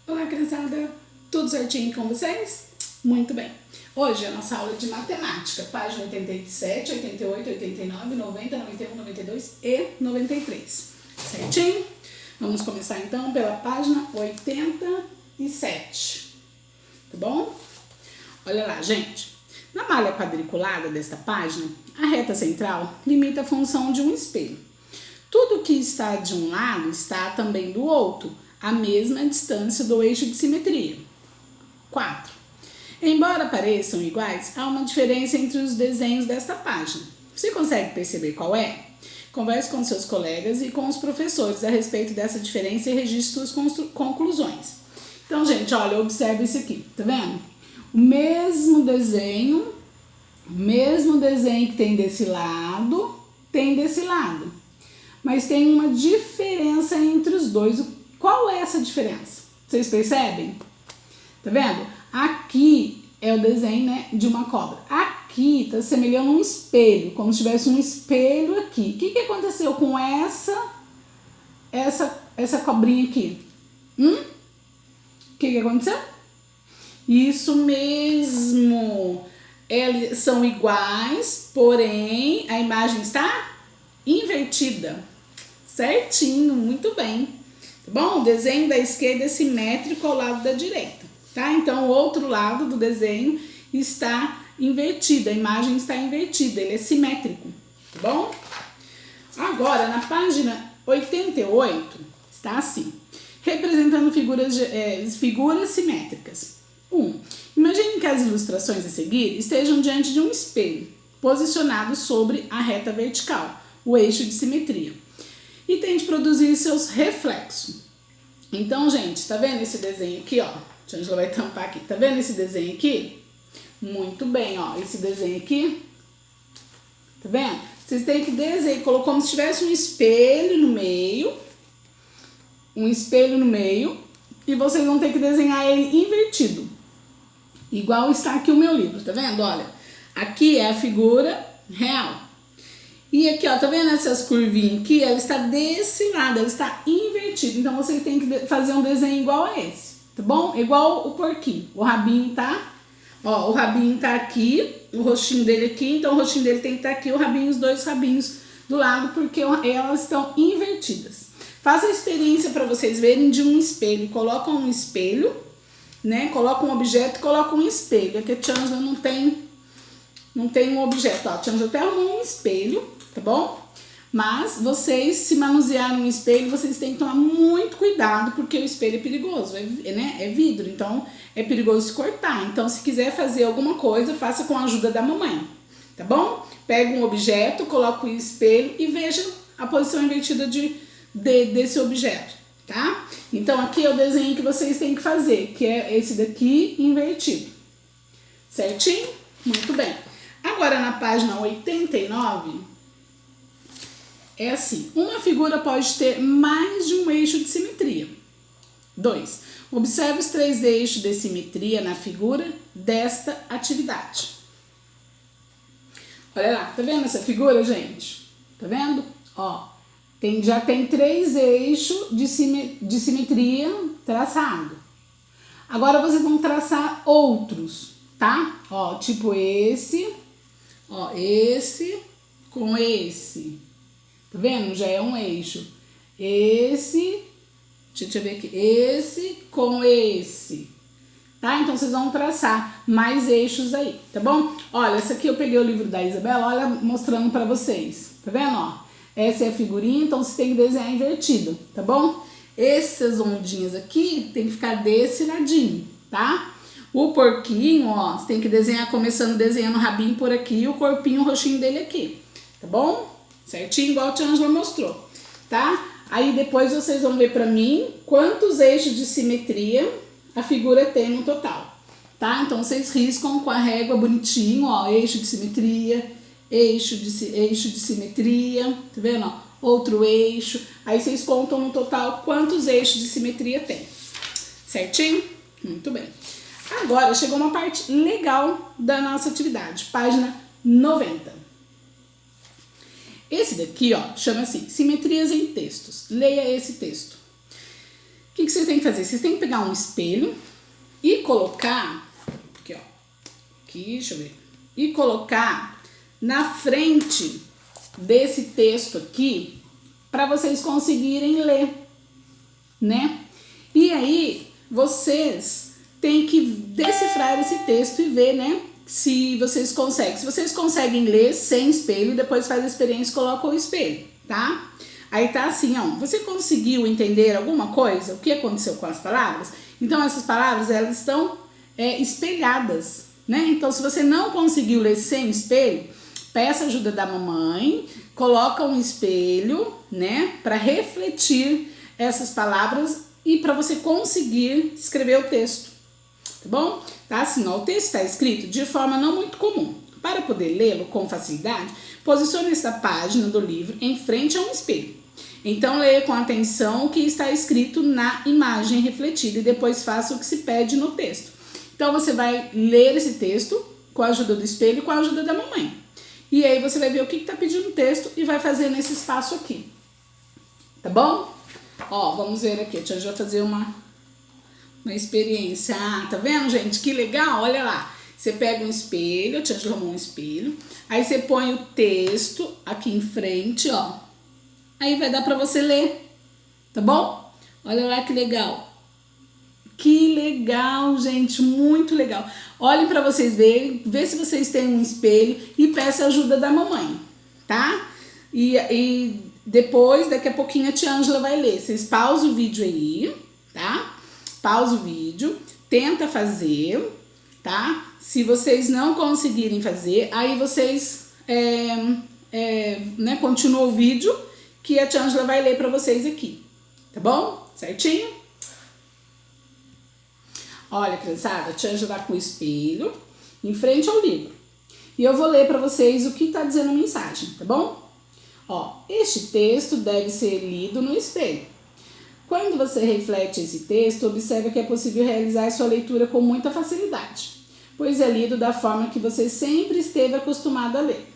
Olá, criançada! Tudo certinho com vocês? Muito bem! Hoje é a nossa aula de matemática, página 87, 88, 89, 90, 91, 92 e 93. Certinho? Vamos começar então pela página 87. Tá bom? Olha lá, gente. Na malha quadriculada desta página, a reta central limita a função de um espelho. Tudo que está de um lado está também do outro, a mesma distância do eixo de simetria. 4. Embora pareçam iguais, há uma diferença entre os desenhos desta página. Você consegue perceber qual é? Converse com seus colegas e com os professores a respeito dessa diferença e registre suas conclusões. Então, gente, olha, observe isso aqui, tá vendo? O mesmo desenho que tem desse lado, mas tem uma diferença entre os dois. Qual é essa diferença? Vocês percebem? Tá vendo? Aqui é o desenho, né, de uma cobra. Aqui tá semelhando um espelho, como se tivesse um espelho aqui. O que aconteceu com essa cobrinha aqui? O que aconteceu? Isso mesmo. Eles são iguais, porém a imagem está invertida. Certinho, muito bem. Tá bom? O desenho da esquerda é simétrico ao lado da direita, tá? Então, o outro lado do desenho está invertido, a imagem está invertida, ele é simétrico, tá bom? Agora, na página 88, está assim, representando figuras simétricas. 1. Imagine que as ilustrações a seguir estejam diante de um espelho, posicionado sobre a reta vertical, o eixo de simetria, e tente produzir seus reflexos. Então, gente, tá vendo esse desenho aqui, ó? A Angela vai tampar aqui. Tá vendo esse desenho aqui? Muito bem, ó. Esse desenho aqui. Tá vendo? Vocês têm que desenhar, colocou como se tivesse um espelho no meio. E vocês vão ter que desenhar ele invertido. Igual está aqui o meu livro, tá vendo? Olha, aqui é a figura real. E aqui, ó, tá vendo essas curvinhas aqui? Ela está desse lado, ela está invertida. Então, vocês têm que fazer um desenho igual a esse, tá bom? Igual o porquinho. O rabinho tá, ó, o rabinho tá aqui, o rostinho dele aqui. Então, o rostinho dele tem que estar aqui, o rabinho, os dois rabinhos do lado, porque elas estão invertidas. Faça a experiência para vocês verem de um espelho. Coloca um espelho, né? Coloca um objeto e coloca um espelho. Aqui a Tia Angela não tem um objeto, ó. A Tia Angela até arrumou um espelho, tá bom? Mas vocês, se manusearem um espelho, vocês têm que tomar muito cuidado, porque o espelho é perigoso, né? É vidro, então é perigoso se cortar. Então, se quiser fazer alguma coisa, faça com a ajuda da mamãe, tá bom? Pega um objeto, coloca o espelho e veja a posição invertida desse objeto, tá? Então, aqui é o desenho que vocês têm que fazer, que é esse daqui invertido. Certinho? Muito bem. Agora, na página 89, é assim, uma figura pode ter mais de um eixo de simetria. 2. Observe os 3 eixos de simetria na figura desta atividade. Olha lá, tá vendo essa figura, gente? Tá vendo? Ó, já tem 3 eixos de simetria traçado. Agora vocês vão traçar outros, tá? Ó, tipo esse, ó, esse com esse. Tá vendo? Já é um eixo. Esse, deixa eu ver aqui, esse com esse. Tá? Então, vocês vão traçar mais eixos aí, tá bom? Olha, essa aqui eu peguei o livro da Isabela, olha, mostrando pra vocês. Tá vendo, ó? Essa é a figurinha, então você tem que desenhar invertido, tá bom? Essas ondinhas aqui tem que ficar desse ladinho, tá? O porquinho, ó, você tem que desenhar, começando desenhando o rabinho por aqui e o corpinho, o roxinho dele aqui, tá bom? Certinho, igual a Tia Angela mostrou, tá? Aí depois vocês vão ver pra mim quantos eixos de simetria a figura tem no total, tá? Então vocês riscam com a régua bonitinho, ó, eixo de simetria, eixo de simetria, tá vendo, ó? Outro eixo, aí vocês contam no total quantos eixos de simetria tem, certinho? Muito bem. Agora chegou uma parte legal da nossa atividade, página 90. Esse daqui, ó, chama assim, simetrias em textos. Leia esse texto. que vocês têm que fazer? Vocês têm que pegar um espelho e colocar, aqui ó, aqui, deixa eu ver, e colocar na frente desse texto aqui, para vocês conseguirem ler, né? E aí, vocês têm que decifrar esse texto e ver, né? Se vocês conseguem. Se vocês conseguem ler sem espelho, depois faz a experiência e coloca o espelho, tá? Aí tá assim, ó. Você conseguiu entender alguma coisa? O que aconteceu com as palavras? Então, essas palavras, elas estão espelhadas, né? Então, se você não conseguiu ler sem espelho, peça ajuda da mamãe, coloca um espelho, né? Para refletir essas palavras e para você conseguir escrever o texto, tá bom? Tá assim, ó, o texto está escrito de forma não muito comum. Para poder lê-lo com facilidade, posicione esta página do livro em frente a um espelho. Então, leia com atenção o que está escrito na imagem refletida e depois faça o que se pede no texto. Então, você vai ler esse texto com a ajuda do espelho e com a ajuda da mamãe. E aí, você vai ver o que está pedindo o texto e vai fazer nesse espaço aqui. Tá bom? Ó, vamos ver aqui. Deixa eu já fazer uma experiência. Ah, tá vendo, gente? Que legal, olha lá. Você pega um espelho, a Tia Ângela arrumou um espelho. Aí você põe o texto aqui em frente, ó. Aí vai dar pra você ler, tá bom? Olha lá que legal. Que legal, gente, muito legal. Olhem pra vocês verem, vê se vocês têm um espelho e peça a ajuda da mamãe, tá? E depois, daqui a pouquinho, a Tia Ângela vai ler. Vocês pausam o vídeo aí, tá? Pausa o vídeo, tenta fazer, tá? Se vocês não conseguirem fazer, aí vocês né, continuam o vídeo que a Tia Ângela vai ler pra vocês aqui, tá bom? Certinho? Olha, criançada, a Tia Ângela tá com o espelho em frente ao livro. E eu vou ler pra vocês o que tá dizendo a mensagem, tá bom? Ó, este texto deve ser lido no espelho. Quando você reflete esse texto, observa que é possível realizar sua leitura com muita facilidade, pois é lido da forma que você sempre esteve acostumado a ler.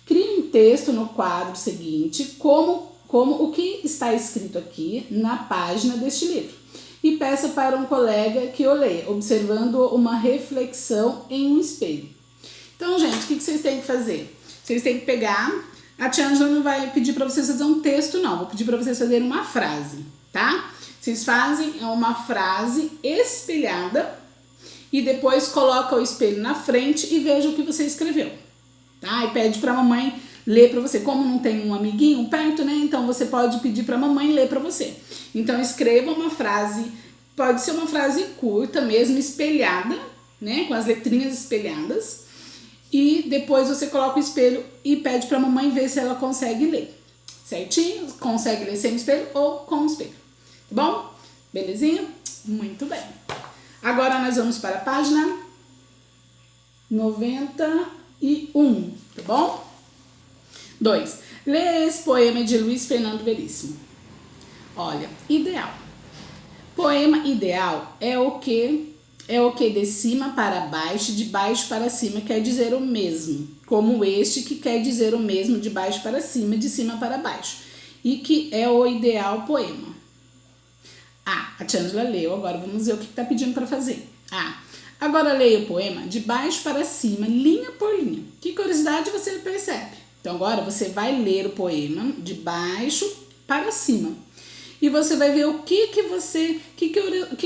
Crie um texto no quadro seguinte, como o que está escrito aqui na página deste livro, e peça para um colega que o leia, observando uma reflexão em um espelho. Então, gente, o que vocês têm que fazer? Vocês têm que pegar... A Tia Ângela não vai pedir para vocês fazer um texto, não. Vou pedir para vocês fazerem uma frase, tá? Vocês fazem uma frase espelhada e depois coloca o espelho na frente e veja o que você escreveu, tá? E pede para a mamãe ler para você. Como não tem um amiguinho perto, né? Então você pode pedir para a mamãe ler para você. Então escreva uma frase, pode ser uma frase curta mesmo, espelhada, né? Com as letrinhas espelhadas. E depois você coloca o espelho e pede pra mamãe ver se ela consegue ler. Certinho? Consegue ler sem espelho ou com espelho. Tá bom? Belezinha? Muito bem. Agora nós vamos para a página 91, tá bom? 2. Leia esse poema de Luiz Fernando Veríssimo. Olha, ideal. Poema ideal é o que de cima para baixo, de baixo para cima quer dizer o mesmo, como este que quer dizer o mesmo de baixo para cima, de cima para baixo, e que é o ideal poema. A Tia Ângela leu, agora vamos ver o que está pedindo para fazer. Agora leia o poema de baixo para cima, linha por linha. Que curiosidade você percebe? Então agora você vai ler o poema de baixo para cima. E você vai ver o que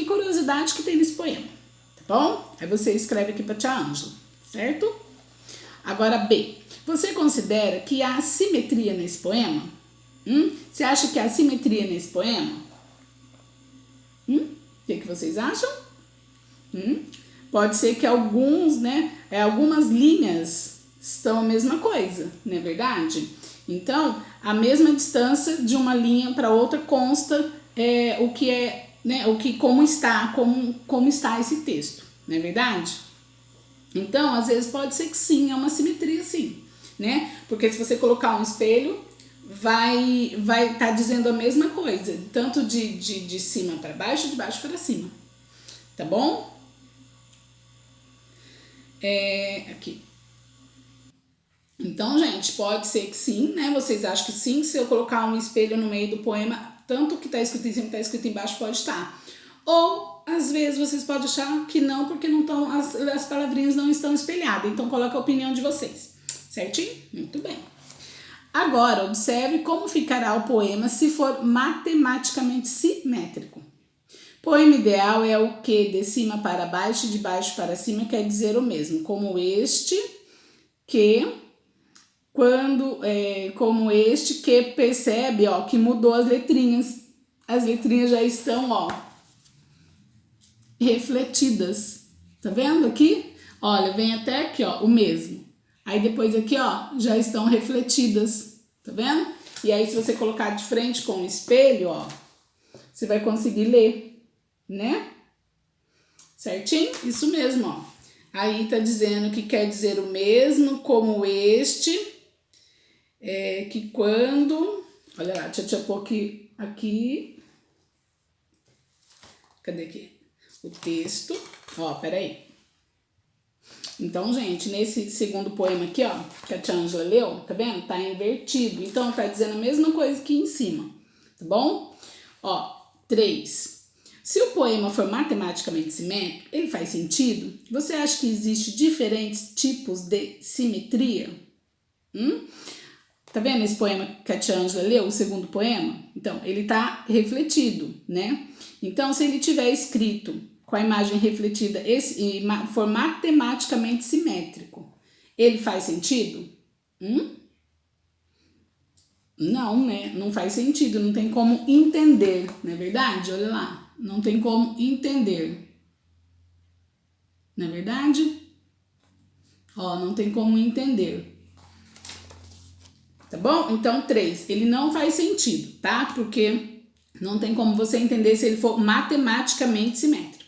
curiosidade que tem nesse poema. Bom, aí você escreve aqui para Tia Ângela, certo? Agora B. Você considera que há simetria nesse poema? Você acha que há simetria nesse poema? O que vocês acham? Pode ser que algumas linhas estão a mesma coisa, não é verdade? Então, a mesma distância de uma linha para outra consta como está esse texto, não é verdade? Então, às vezes pode ser que sim, é uma simetria sim, né? Porque se você colocar um espelho, vai estar dizendo a mesma coisa, tanto de cima para baixo, de baixo para cima, tá bom? Aqui. Então, gente, pode ser que sim, né? Vocês acham que sim, se eu colocar um espelho no meio do poema, Tanto o que está escrito em cima e está escrito embaixo pode estar. Ou, às vezes, vocês podem achar que não, porque não estão, as palavrinhas não estão espelhadas. Então, coloca a opinião de vocês. Certinho? Muito bem. Agora, observe como ficará o poema se for matematicamente simétrico. Poema ideal é o que de cima para baixo e de baixo para cima quer dizer o mesmo, como este que percebe, ó, que mudou as letrinhas. As letrinhas já estão, ó, refletidas. Tá vendo aqui? Olha, vem até aqui, ó, o mesmo. Aí depois aqui, ó, já estão refletidas. Tá vendo? E aí se você colocar de frente com o espelho, ó, você vai conseguir ler. Né? Certinho? Isso mesmo, ó. Aí tá dizendo que quer dizer o mesmo, como este, que quando... Olha lá, deixa eu pôr aqui. Cadê aqui? O texto. Ó, peraí. Então, gente, nesse segundo poema aqui, ó, que a tia Ângela leu, tá vendo? Tá invertido. Então, tá dizendo a mesma coisa que em cima, tá bom? Ó, 3. Se o poema for matematicamente simétrico, ele faz sentido? Você acha que existe diferentes tipos de simetria? Tá vendo esse poema que a tia Ângela leu, o segundo poema? Então, ele tá refletido, né? Então, se ele tiver escrito com a imagem refletida e for matematicamente simétrico, ele faz sentido? Não, né? Não faz sentido, não tem como entender, não é verdade? Olha lá. Não tem como entender. Não é verdade? Ó, não tem como entender. Tá bom? Então, 3. Ele não faz sentido, tá? Porque não tem como você entender se ele for matematicamente simétrico.